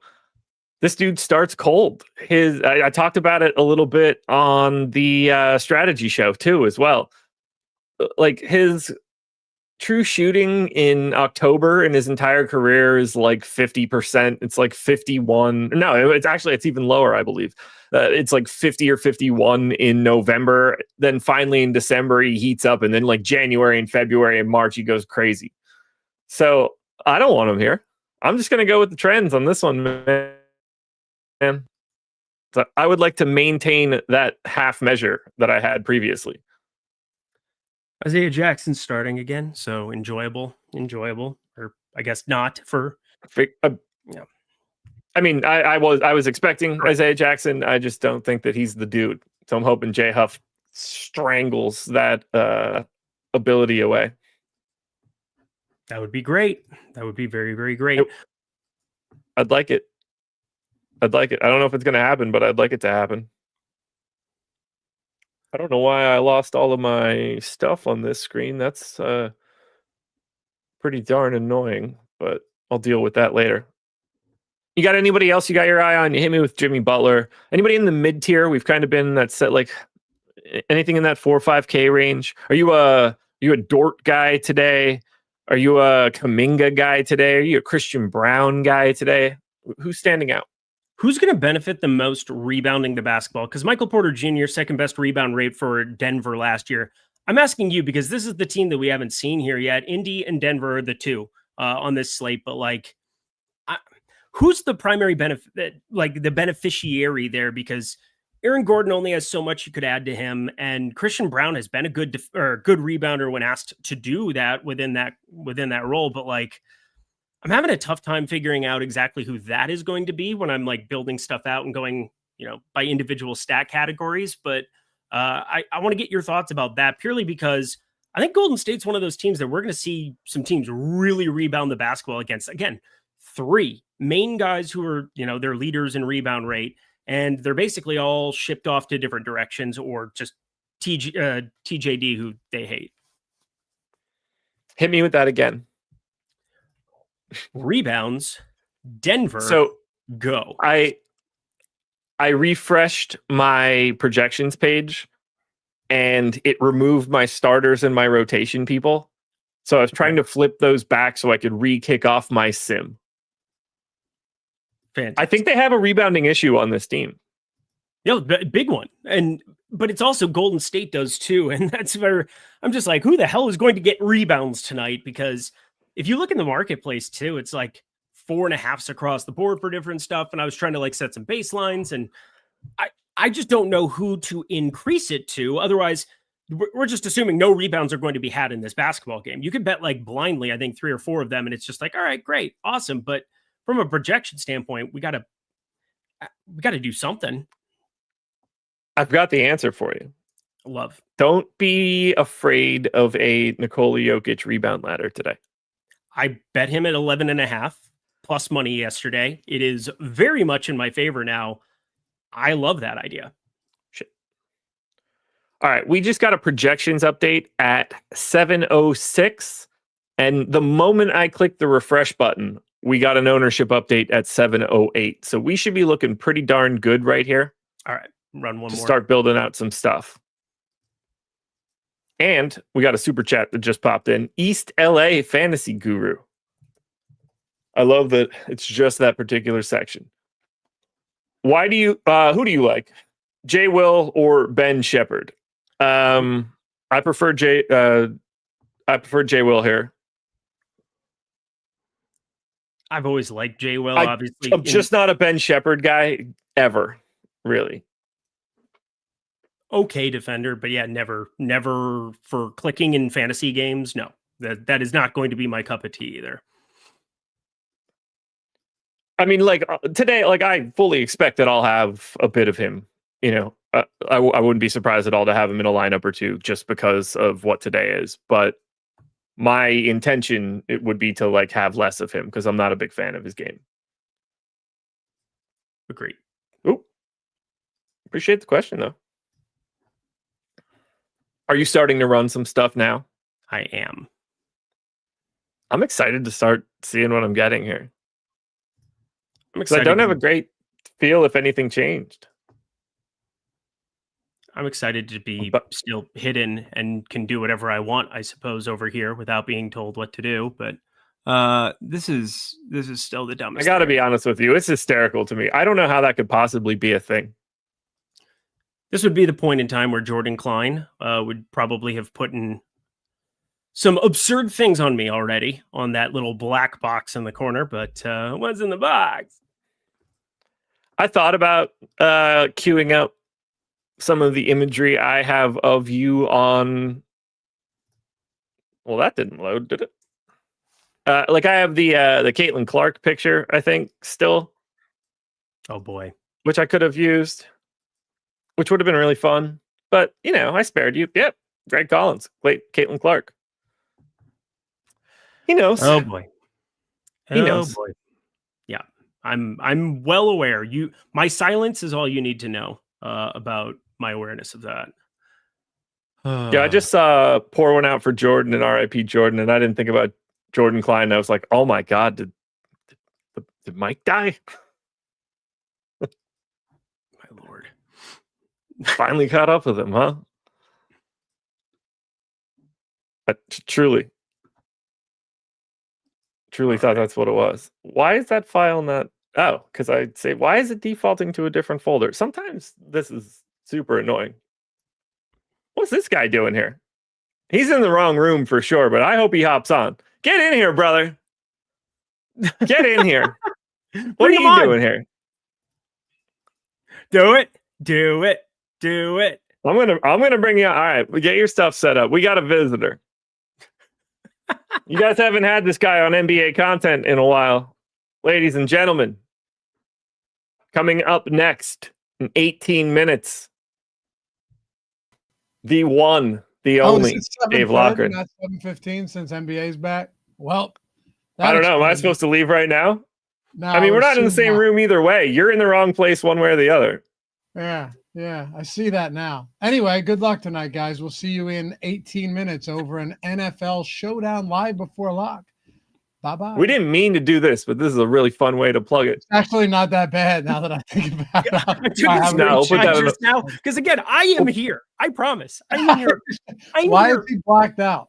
this dude starts cold. I talked about it a little bit on the strategy show too, as well. Like his true shooting in October in his entire career is like 50%. It's like 51. No, it's even lower, I believe. It's like 50 or 51 in November. Then finally in December, he heats up. And then like January and February and March, he goes crazy. So I don't want him here. I'm just going to go with the trends on this one, man. So I would like to maintain that half measure that I had previously. Isaiah Jackson starting again, so enjoyable, or I guess not for. Yeah. I mean, I was expecting Isaiah Jackson. I just don't think that he's the dude. So I'm hoping J Huff strangles that ability away. That would be great. That would be very, very great. I'd like it. I don't know if it's going to happen, but I'd like it to happen. I don't know why I lost all of my stuff on this screen. That's pretty darn annoying, but I'll deal with that later. You got anybody else you got your eye on? You hit me with Jimmy Butler. Anybody in the mid tier? We've kind of been in that set, like anything in that 4 or 5K range. Are you a Dort guy today? Are you a Kuminga guy today? Are you a Christian Brown guy today? Who's standing out? Who's going to benefit the most rebounding the basketball? Because Michael Porter Jr., second best rebound rate for Denver last year. I'm asking you because this is the team that we haven't seen here yet. Indy and Denver are the two on this slate, but who's the primary benefit, like the beneficiary there? Because Aaron Gordon only has so much you could add to him, and Christian Brown has been a good rebounder when asked to do that within that role. But I'm having a tough time figuring out exactly who that is going to be when I'm building stuff out and going, by individual stat categories. But I want to get your thoughts about that purely because I think Golden State's one of those teams that we're going to see some teams really rebound the basketball against. Again, 3 main guys who are, their leaders in rebound rate, and they're basically all shipped off to different directions or just TJD who they hate. Hit me with that again. Rebounds, Denver. So go. I refreshed my projections page and it removed my starters and my rotation people. So I was trying to flip those back so I could re-kick off my sim. Fantastic. I think they have a rebounding issue on this team. Big one. But it's also Golden State does too. And that's where I'm just like, who the hell is going to get rebounds tonight? Because if you look in the marketplace too, it's like 4.5s across the board for different stuff. And I was trying to set some baselines, and I just don't know who to increase it to. Otherwise, we're just assuming no rebounds are going to be had in this basketball game. You could bet blindly, I think 3 or 4 of them. And it's just all right, great, awesome. But from a projection standpoint, we got to do something. I've got the answer for you. Love. Don't be afraid of a Nikola Jokic rebound ladder today. I bet him at 11.5 plus money yesterday. It is very much in my favor now. I love that idea. Shit. All right. We just got a projections update at 7:06. And the moment I click the refresh button, we got an ownership update at 7:08. So we should be looking pretty darn good right here. All right. Run one more. Start building out some stuff. And we got a super chat that just popped in. East LA Fantasy Guru. I love that it's just that particular section. Who do you like? Jay Will or Ben Shepherd? I prefer Jay Will here. I've always liked Jay Will, obviously. I'm just not a Ben Shepherd guy ever, really. Okay defender, but yeah, never for clicking in fantasy games. No, that is not going to be my cup of tea either. I mean, today, I fully expect that I'll have a bit of him. I wouldn't be surprised at all to have him in a lineup or two just because of what today is. But my intention, it would be to have less of him because I'm not a big fan of his game. Agreed. Ooh, appreciate the question though. Are you starting to run some stuff now? I am. I'm excited to start seeing what I'm getting here. I'm excited. I don't have a great feel if anything changed. I'm excited to be still hidden and can do whatever I want, I suppose, over here without being told what to do. But this is still the dumbest. I got to be honest with you. It's hysterical to me. I don't know how that could possibly be a thing. This would be the point in time where Jordan Klein would probably have put in some absurd things on me already on that little black box in the corner. But what's in the box? I thought about queuing up some of the imagery I have of you on. Well, that didn't load, did it? I have the Caitlin Clark picture, I think, still. Oh boy, which I could have used, which would have been really fun. But I spared you. Yep, Greg Collins, Caitlin Clark. He knows. Oh boy, he knows. Boy. Yeah, I'm well aware. My silence is all you need to know about my awareness of that. Yeah, I just saw pour one out for Jordan and RIP Jordan, and I didn't think about Jordan Klein. I was like, oh my God, did Mike die? My Lord. Finally caught up with him, huh? I truly thought that's what it was. Why is that file not? Oh, because I'd say, why is it defaulting to a different folder? Sometimes this is super annoying. What's this guy doing here? He's in the wrong room for sure, but I hope he hops on. Get in here, brother. Get in here. What are you doing here? Do it. I'm gonna bring you. All right, get your stuff set up. We got a visitor. You guys haven't had this guy on NBA content in a while, ladies and gentlemen. Coming up next, in 18 minutes. The one, the only, Dave Lochran. Not 7:15 since NBA's back. Well, I don't know. Am I supposed to leave right now? No, I mean, we're not in the same room either way. You're in the wrong place one way or the other. Yeah. I see that now. Anyway, good luck tonight, guys. We'll see you in 18 minutes over an NFL Showdown live before lock. Bye-bye. We didn't mean to do this, but this is a really fun way to plug it. It's actually not that bad now that I think about it. No, put that just now. Because again, I am here. I promise. I'm here. Why is he blacked out?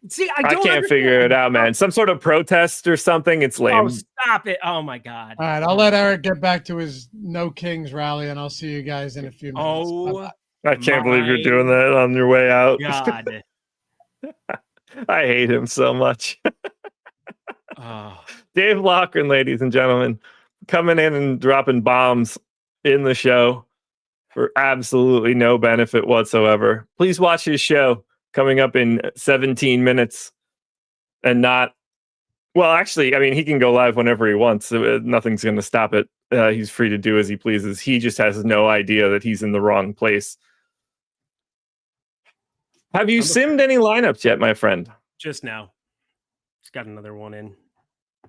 See, I can't figure it out, man. Some sort of protest or something. It's lame. Oh, stop it. Oh, my God. All right, I'll let Eric get back to his No Kings rally, and I'll see you guys in a few minutes. Oh, bye-bye. I can't believe you're doing that on your way out. God. I hate him so much. Dave Lochran, ladies and gentlemen, coming in and dropping bombs in the show for absolutely no benefit whatsoever. Please watch his show coming up in 17 minutes and not, well, actually, I mean, he can go live whenever he wants. So nothing's going to stop it. He's free to do as he pleases. He just has no idea that he's in the wrong place. Have you simmed any lineups yet, my friend? Just now. Just got another one in.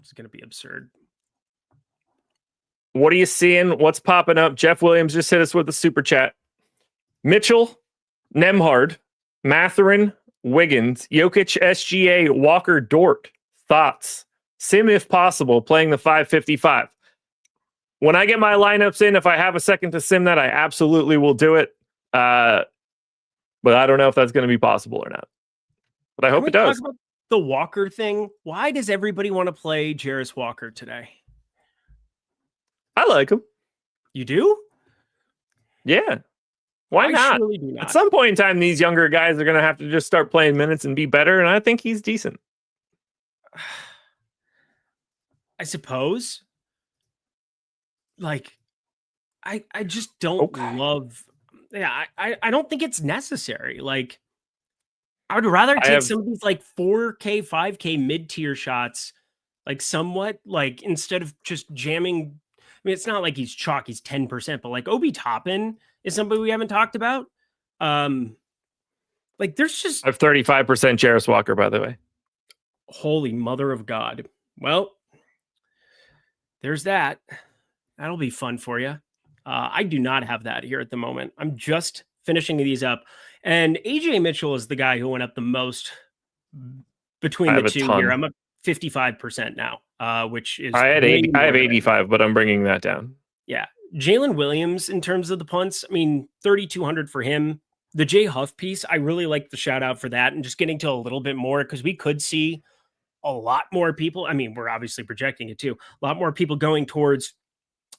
It's going to be absurd. What are you seeing? What's popping up? Jeff Williams just hit us with a super chat. Mitchell, Nemhard, Mathurin, Wiggins, Jokic, SGA, Walker, Dort. Thoughts? Sim if possible, playing the 555. When I get my lineups in, if I have a second to sim that, I absolutely will do it. But I don't know if that's going to be possible or not. But I hope it does. Talk about the Walker thing. Why does everybody want to play Jarris Walker today? I like him. You do? Yeah. Why not? Surely do not? At some point in time, these younger guys are going to have to just start playing minutes and be better, and I think he's decent. I suppose. Like, I just don't love... Yeah, I don't think it's necessary. Like, I would rather take some of these like 4K, 5K mid-tier shots, like somewhat, like instead of just jamming. I mean, it's not like he's chalk, he's 10%, but like Obi Toppin is somebody we haven't talked about. Like there's just... I have 35% Jarris Walker, by the way. Holy mother of God. Well, there's that. That'll be fun for you. I do not have that here at the moment. I'm just finishing these up. And AJ Mitchell is the guy who went up the most between the two here. I'm at 55% now, which is... I have 85, but I'm bringing that down. Yeah. Jalen Williams, in terms of the punts, I mean, 3,200 for him. The Jay Huff piece, I really like the shout out for that and just getting to a little bit more because we could see a lot more people. I mean, we're obviously projecting it too. A lot more people going towards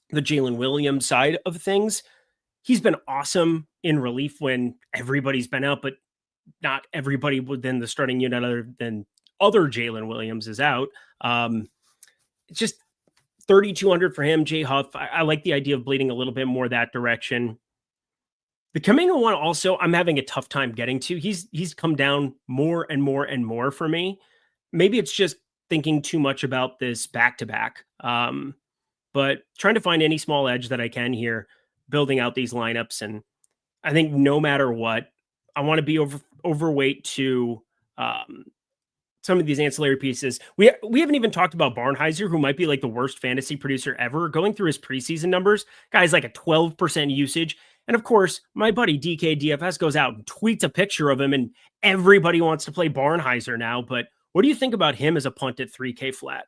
the Jalen Williams side of things. He's been awesome in relief when everybody's been out, but not everybody within the starting unit other Jalen Williams is out. It's just 3,200 for him. Jay Huff, I like the idea of bleeding a little bit more that direction. The Kuminga one also, I'm having a tough time getting to. He's come down more and more and more for me. Maybe it's just thinking too much about this back-to-back. But trying to find any small edge that I can here, building out these lineups. And I think no matter what, I want to be overweight to some of these ancillary pieces. We haven't even talked about Barnheiser, who might be like the worst fantasy producer ever. Going through his preseason numbers, guy's like a 12% usage. And of course, my buddy DK DFS goes out and tweets a picture of him, and everybody wants to play Barnheiser now. But what do you think about him as a punt at 3K flat?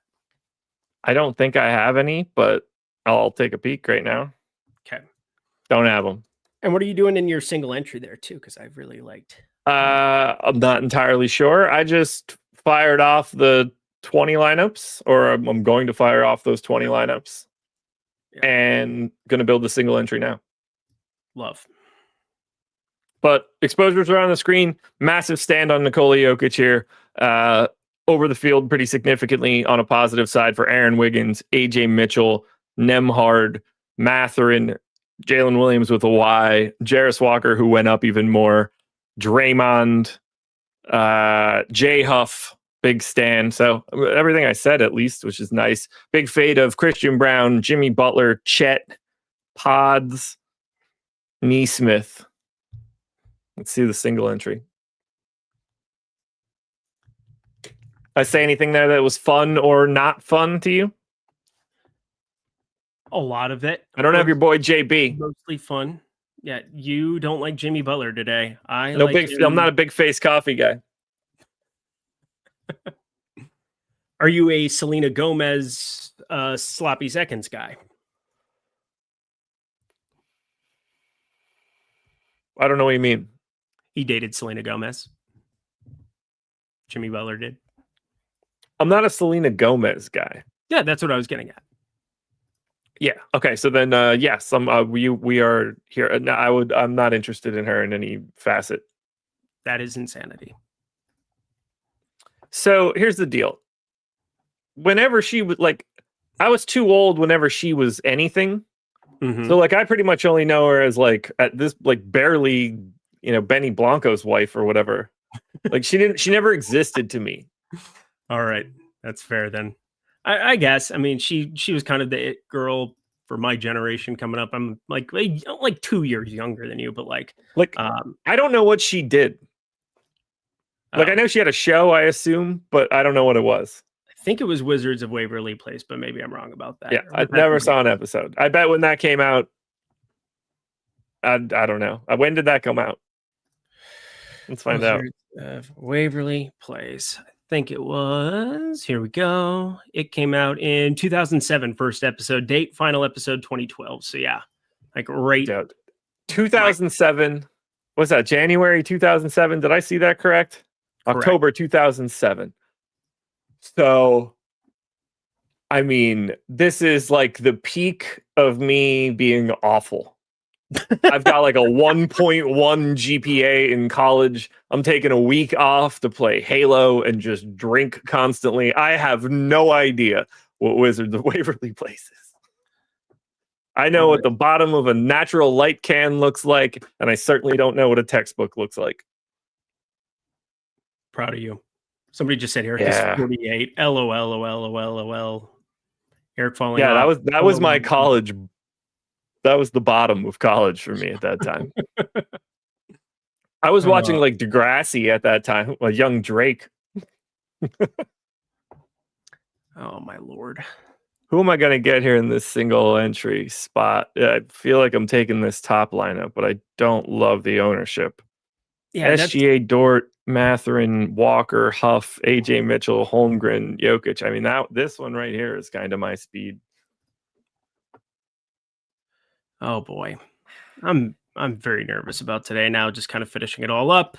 I don't think I have any, but I'll take a peek right now. Okay. Don't have them. And what are you doing in your single entry there too? Because I've really liked. I'm not entirely sure. I just fired off the 20 lineups, or I'm going to fire off those 20 lineups, and going to build the single entry now. Love. But exposures are on the screen. Massive stand on Nikola Jokic here. Over the field pretty significantly on a positive side for Aaron Wiggins, AJ Mitchell, Nemhard, Mathurin, Jalen Williams with a Y, Jarris Walker, who went up even more, Draymond, Jay Huff, big stand. So everything I said, at least, which is nice. Big fade of Christian Brown, Jimmy Butler, Chet, Pods, Neesmith. Let's see the single entry. I say anything there that was fun or not fun to you? A lot of it. I don't have your boy JB. Mostly fun. Yeah, you don't like Jimmy Butler today. I'm not a big face coffee guy. Are you a Selena Gomez sloppy seconds guy? I don't know what you mean. He dated Selena Gomez. Jimmy Butler did. I'm not a Selena Gomez guy. Yeah, that's what I was getting at. Yeah. Okay. So then, yes, we are here. I'm not interested in her in any facet. That is insanity. So here's the deal. Whenever she was I was too old whenever she was anything. Mm-hmm. So I pretty much only know her as at this barely, Benny Blanco's wife or whatever. She never existed to me. All right. That's fair then. I guess. I mean, she was kind of the it girl for my generation coming up. I'm like 2 years younger than you, but I don't know what she did. I know she had a show, I assume, but I don't know what it was. I think it was Wizards of Waverly Place, but maybe I'm wrong about that. Yeah, I never saw an episode. I bet when that came out, I don't know. When did that come out? Let's find out. Of Waverly Place. I think it was. Here we go. It came out in 2007, first episode. Date, final episode 2012. So yeah, right. 2007. What's that? January 2007. Did I see that correct? October 2007. So, I mean, this is the peak of me being awful. I've got a 1.1 GPA in college. I'm taking a week off to play Halo and just drink constantly. I have no idea what Wizards of Waverly Place is. I know what the bottom of a natural light can looks like, and I certainly don't know what a textbook looks like. Proud of you. Somebody just said Eric is 48. LOL. Eric falling off. off. that was my college. That was the bottom of college for me at that time. I was watching Degrassi at that time, a young Drake. Oh my Lord. Who am I going to get here in this single entry spot? I feel like I'm taking this top lineup, but I don't love the ownership. Yeah, SGA, Dort, Mathurin, Walker, Huff, AJ Mitchell, Holmgren, Jokic. I mean, this one right here is kind of my speed. Oh boy, I'm very nervous about today now. Just kind of finishing it all up,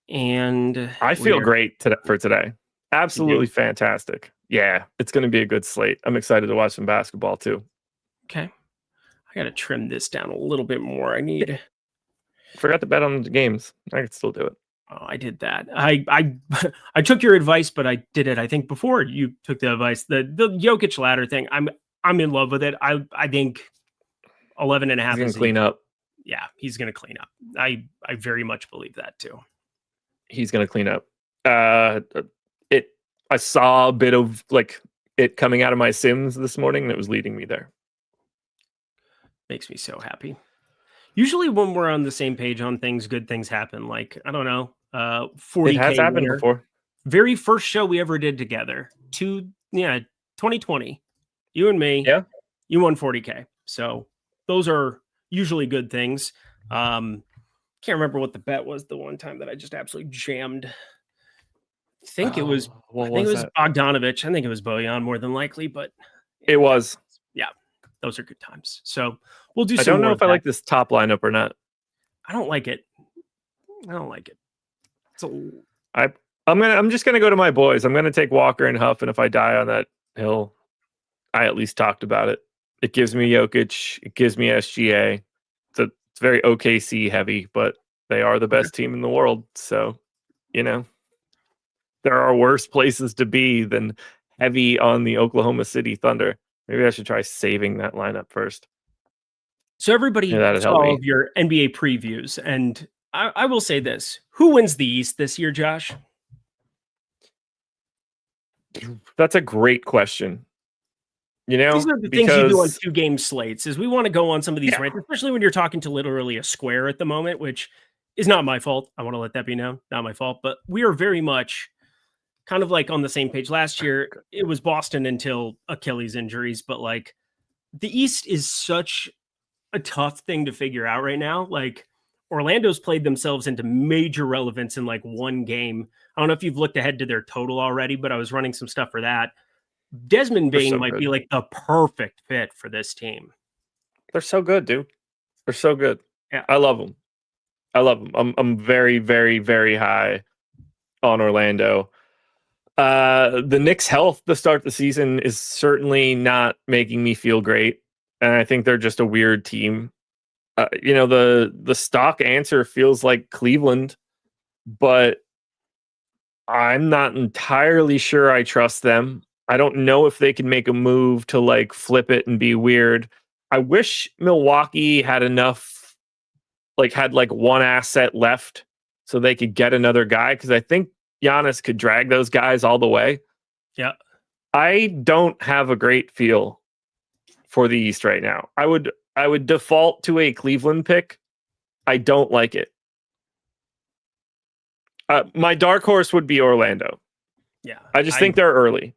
and I feel great for today. Absolutely fantastic. Yeah, it's going to be a good slate. I'm excited to watch some basketball too. Okay, I got to trim this down a little bit more. Forgot to bet on the games. I could still do it. Oh, I did that. I took your advice, but I did it. I think before you took the advice, the Jokic ladder thing. I'm in love with it. I think 11 and a half. He's going to clean up. Yeah, he's going to clean up. I very much believe that too. He's going to clean up. I saw a bit of it coming out of my Sims this morning, and it was leading me there. Makes me so happy. Usually when we're on the same page on things, good things happen. I don't know. 40K. It has happened before. Very first show we ever did together. 2020. You and me. Yeah. You won 40K. So those are usually good things. Can't remember what the bet was the one time that I just absolutely jammed. I think it was Bogdanovich. I think it was Bojan more than likely, but it was. Yeah, those are good times. So we'll do. I don't know if I like this top lineup or not. I don't like it. So I'm just gonna go to my boys. I'm gonna take Walker and Huff, and if I die on that hill, I at least talked about it. It gives me Jokic. It gives me SGA. It's very OKC heavy, but they are the best team in the world. So, there are worse places to be than heavy on the Oklahoma City Thunder. Maybe I should try saving that lineup first. So everybody saw all of your NBA previews, and I will say this. Who wins the East this year, Josh? That's a great question. You know, these are the things you do on 2-game slates. Is we want to go on some of these rants, especially when you're talking to literally a square at the moment, which is not my fault. I want to let that be known, not my fault. But we are very much kind of like on the same page. Last year, it was Boston until Achilles injuries, but like the East is such a tough thing to figure out right now. Like Orlando's played themselves into major relevance in like one game. I don't know if you've looked ahead to their total already, but I was running some stuff for that. Desmond Bane might be like the perfect fit for this team. They're so good, dude. They're so good. Yeah, I love them. I'm very, very, very high on Orlando. The Knicks' health to start the season is certainly not making me feel great. And I think they're just a weird team. The stock answer feels like Cleveland, but I'm not entirely sure I trust them. I don't know if they can make a move to like flip it and be weird. I wish Milwaukee had enough, had one asset left so they could get another guy, because I think Giannis could drag those guys all the way. Yeah. I don't have a great feel for the East right now. I would default to a Cleveland pick. I don't like it. My dark horse would be Orlando. Yeah. I think they're early.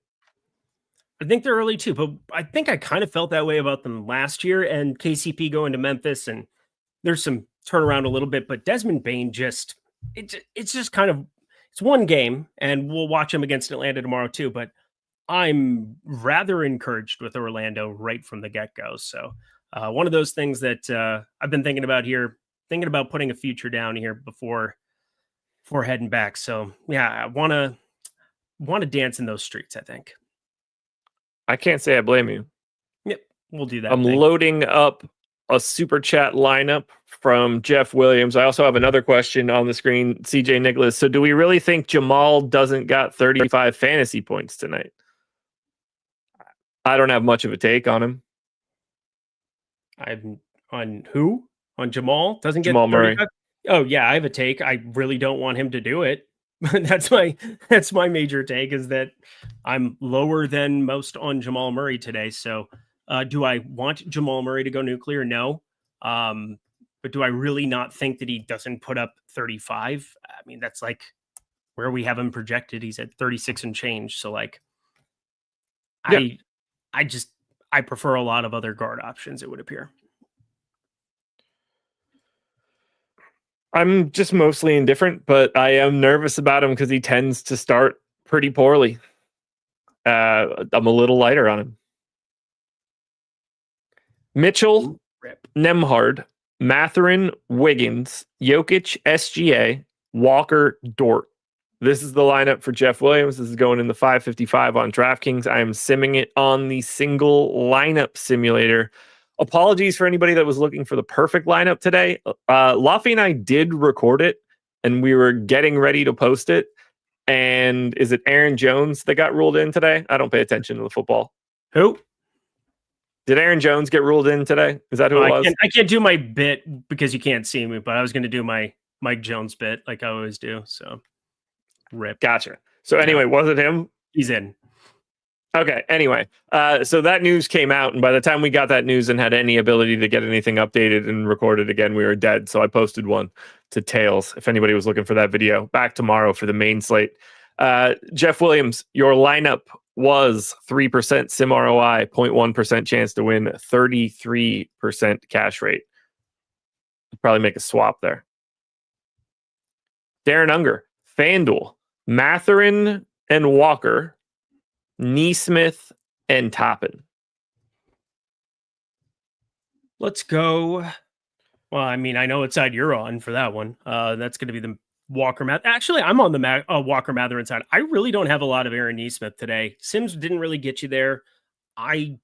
I think they're early too, but I think I kind of felt that way about them last year, and KCP going to Memphis, and there's some turnaround a little bit, but Desmond Bane it's just kind of, it's one game, and we'll watch him against Atlanta tomorrow too, but I'm rather encouraged with Orlando right from the get-go. So one of those things that I've been thinking about putting a future down here before heading back. So yeah, I want to dance in those streets, I think. I can't say I blame you. Yep, we'll do that. I'm loading up a super chat lineup from Jeff Williams. I also have another question on the screen, CJ Nicholas. So do we really think Jamal doesn't got 35 fantasy points tonight? I don't have much of a take on him. On who? On Jamal? Doesn't get Jamal Murray. Oh yeah, I have a take. I really don't want him to do it. That's my major take, is that I'm lower than most on Jamal Murray today. So do I want Jamal Murray to go nuclear? No. But do I really not think that he doesn't put up 35? I mean, that's like where we have him projected. He's at 36 and change. So like, yeah. I prefer a lot of other guard options, it would appear. I'm just mostly indifferent, but I am nervous about him because he tends to start pretty poorly. I'm a little lighter on him. Mitchell, Nemhard, Mathurin, Wiggins, Jokic, SGA, Walker, Dort. This is the lineup for Jeff Williams. This is going in the 555 on DraftKings. I am simming it on the single lineup simulator. Apologies for anybody that was looking for the perfect lineup today. Laffy and I did record it, and we were getting ready to post it. And is it Aaron Jones that got ruled in today? I don't pay attention to the football. Who? Did Aaron Jones get ruled in today? Is that who it was? I can't do my bit because you can't see me, but I was going to do my Mike Jones bit like I always do. So, rip. Gotcha. So anyway, was it him? He's in. Okay. Anyway, so that news came out, and by the time we got that news and had any ability to get anything updated and recorded again, we were dead. So I posted one to Tails if anybody was looking for that video. Back tomorrow for the main slate. Jeff Williams, your lineup was 3% sim ROI, 0.1% chance to win, 33% cash rate. Probably make a swap there. Darren Unger, FanDuel, Mathurin and Walker, Nesmith and Toppin. Let's go. Well, I mean, I know what side you're on for that one. That's going to be the Walker Math. Actually, I'm on the Walker Mathurin side. I really don't have a lot of Aaron Nesmith today. Sims didn't really get you there. I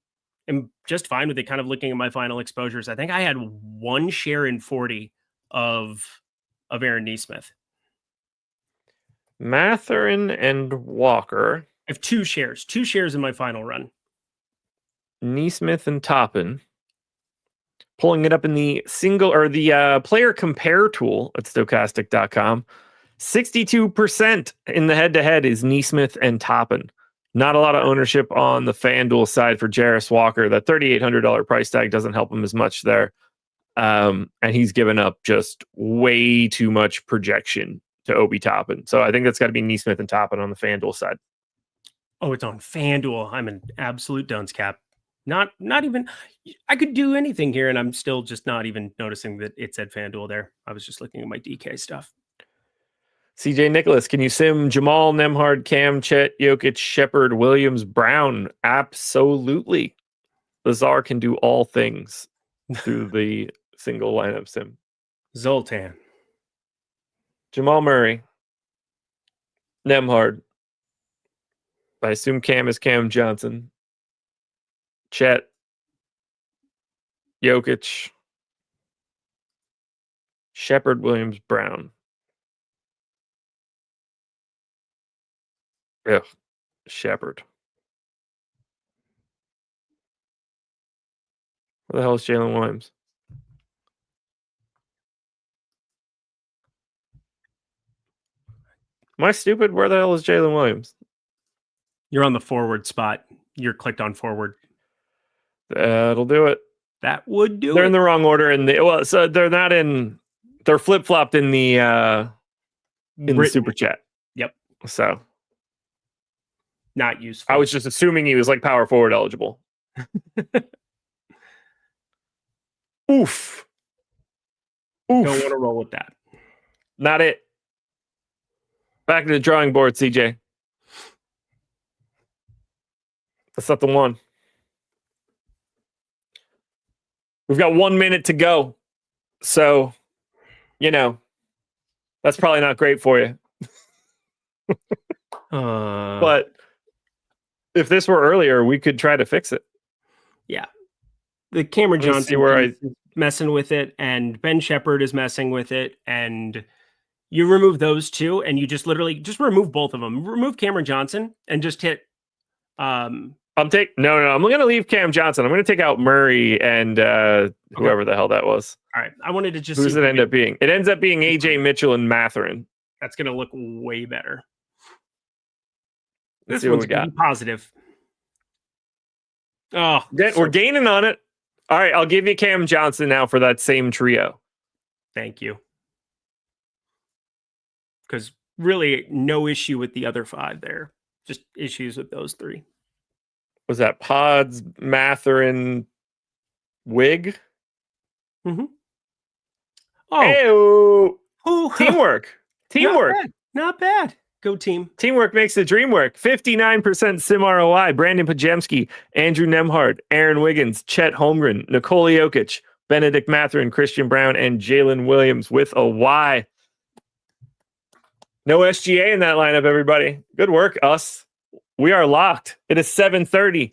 am just fine with it. Kind of looking at my final exposures, I think I had 1 share in 40 of Aaron Nesmith. Mathurin and Walker. I have 2 shares in my final run. Nesmith and Toppin. Pulling it up in the single or the player compare tool at Stokastic.com. 62% in the head-to-head is Nesmith and Toppin. Not a lot of ownership on the FanDuel side for Jarris Walker. That $3,800 price tag doesn't help him as much there. And he's given up just way too much projection to Obi Toppin. So I think that's got to be Neesmith and Toppin on the FanDuel side. Oh, it's on FanDuel. I'm an absolute dunce cap. Not even, I could do anything here, and I'm still just not even noticing that it said FanDuel there. I was just looking at my DK stuff. CJ Nicholas, can you sim Jamal, Nemhard, Cam, Chet, Jokic, Shepard, Williams, Brown? Absolutely. Lazar can do all things through the single lineup sim. Zoltan. Jamal Murray. Nemhard. I assume Cam is Cam Johnson. Chet. Jokic. Shepard, Williams, Brown. Ugh. Shepard. Where the hell is Jalen Williams? Am I stupid? Where the hell is Jalen Williams? You're on the forward spot. You're clicked on forward. That'll do it. That would do They're it. in the wrong order, and so they're not in. They're flip flopped in the super chat. Yep. So not useful. I was just assuming he was like power forward eligible. Oof. Don't want to roll with that. Not it. Back to the drawing board, CJ. That's not the one. We've got 1 minute to go. So, that's probably not great for you. But if this were earlier, we could try to fix it. Yeah. The Cameron Johnson is messing with it, and Ben Shepard is messing with it, and you remove those two, and you just literally remove both of them. Remove Cameron Johnson and just hit. I'm going to leave Cam Johnson. I'm going to take out Murray and whoever the hell that was. All right. I wanted to just. Who's it end up being? It ends up being AJ Mitchell and Mathurin. That's going to look way better. Let's This one's going to be positive. Oh, we're gaining on it. All right. I'll give you Cam Johnson now for that same trio. Thank you. Because really no issue with the other five there. Just issues with those three. Was that Pods, Mathurin, Wig? Mm-hmm. Oh, oh, teamwork. Teamwork. Not bad. Go team. Teamwork makes the dream work. 59% sim ROI. Brandon Pajemski, Andrew Nemhard, Aaron Wiggins, Chet Holmgren, Nikola Jokic, Benedict Mathurin, Christian Brown, and Jalen Williams with a Y. No SGA in that lineup, everybody. Good work, us. We are locked. It is 7:30.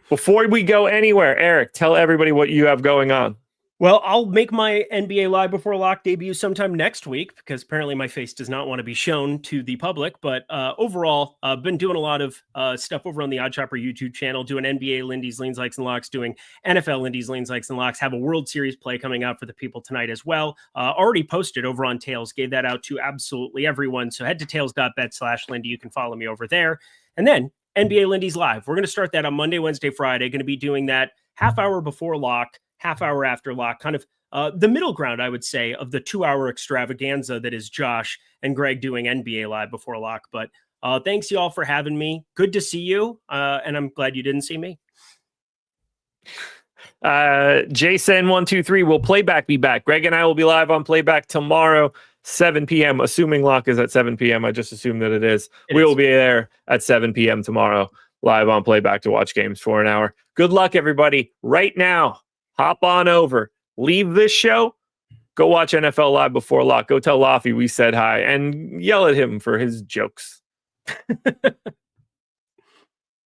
Before we go anywhere, Eric, tell everybody what you have going on. Well, I'll make my NBA Live Before Lock debut sometime next week because apparently my face does not want to be shown to the public. But overall, I've been doing a lot of stuff over on the OddsShopper YouTube channel, doing NBA Lindy's Leans, Likes, and Locks, doing NFL Lindy's Leans, Likes, and Locks. Have a World Series play coming out for the people tonight as well. Already posted over on Tails, gave that out to absolutely everyone. So head to tails.bet/Lindy. You can follow me over there. And then NBA Lindy's Live. We're going to start that on Monday, Wednesday, Friday. Going to be doing that half hour before lock, half hour after lock, kind of the middle ground, I would say, of the 2-hour extravaganza that is Josh and Greg doing NBA Live Before Lock. But thanks, y'all, for having me. Good to see you, and I'm glad you didn't see me. Jason123 will Playback be back. Greg and I will be live on Playback tomorrow, 7 p.m., assuming lock is at 7 p.m. I just assume that it is. We will be there at 7 p.m. tomorrow, live on Playback to watch games for an hour. Good luck, everybody. Right now, hop on over, leave this show, go watch NFL Live Before Lock. Go tell Laffy we said hi and yell at him for his jokes.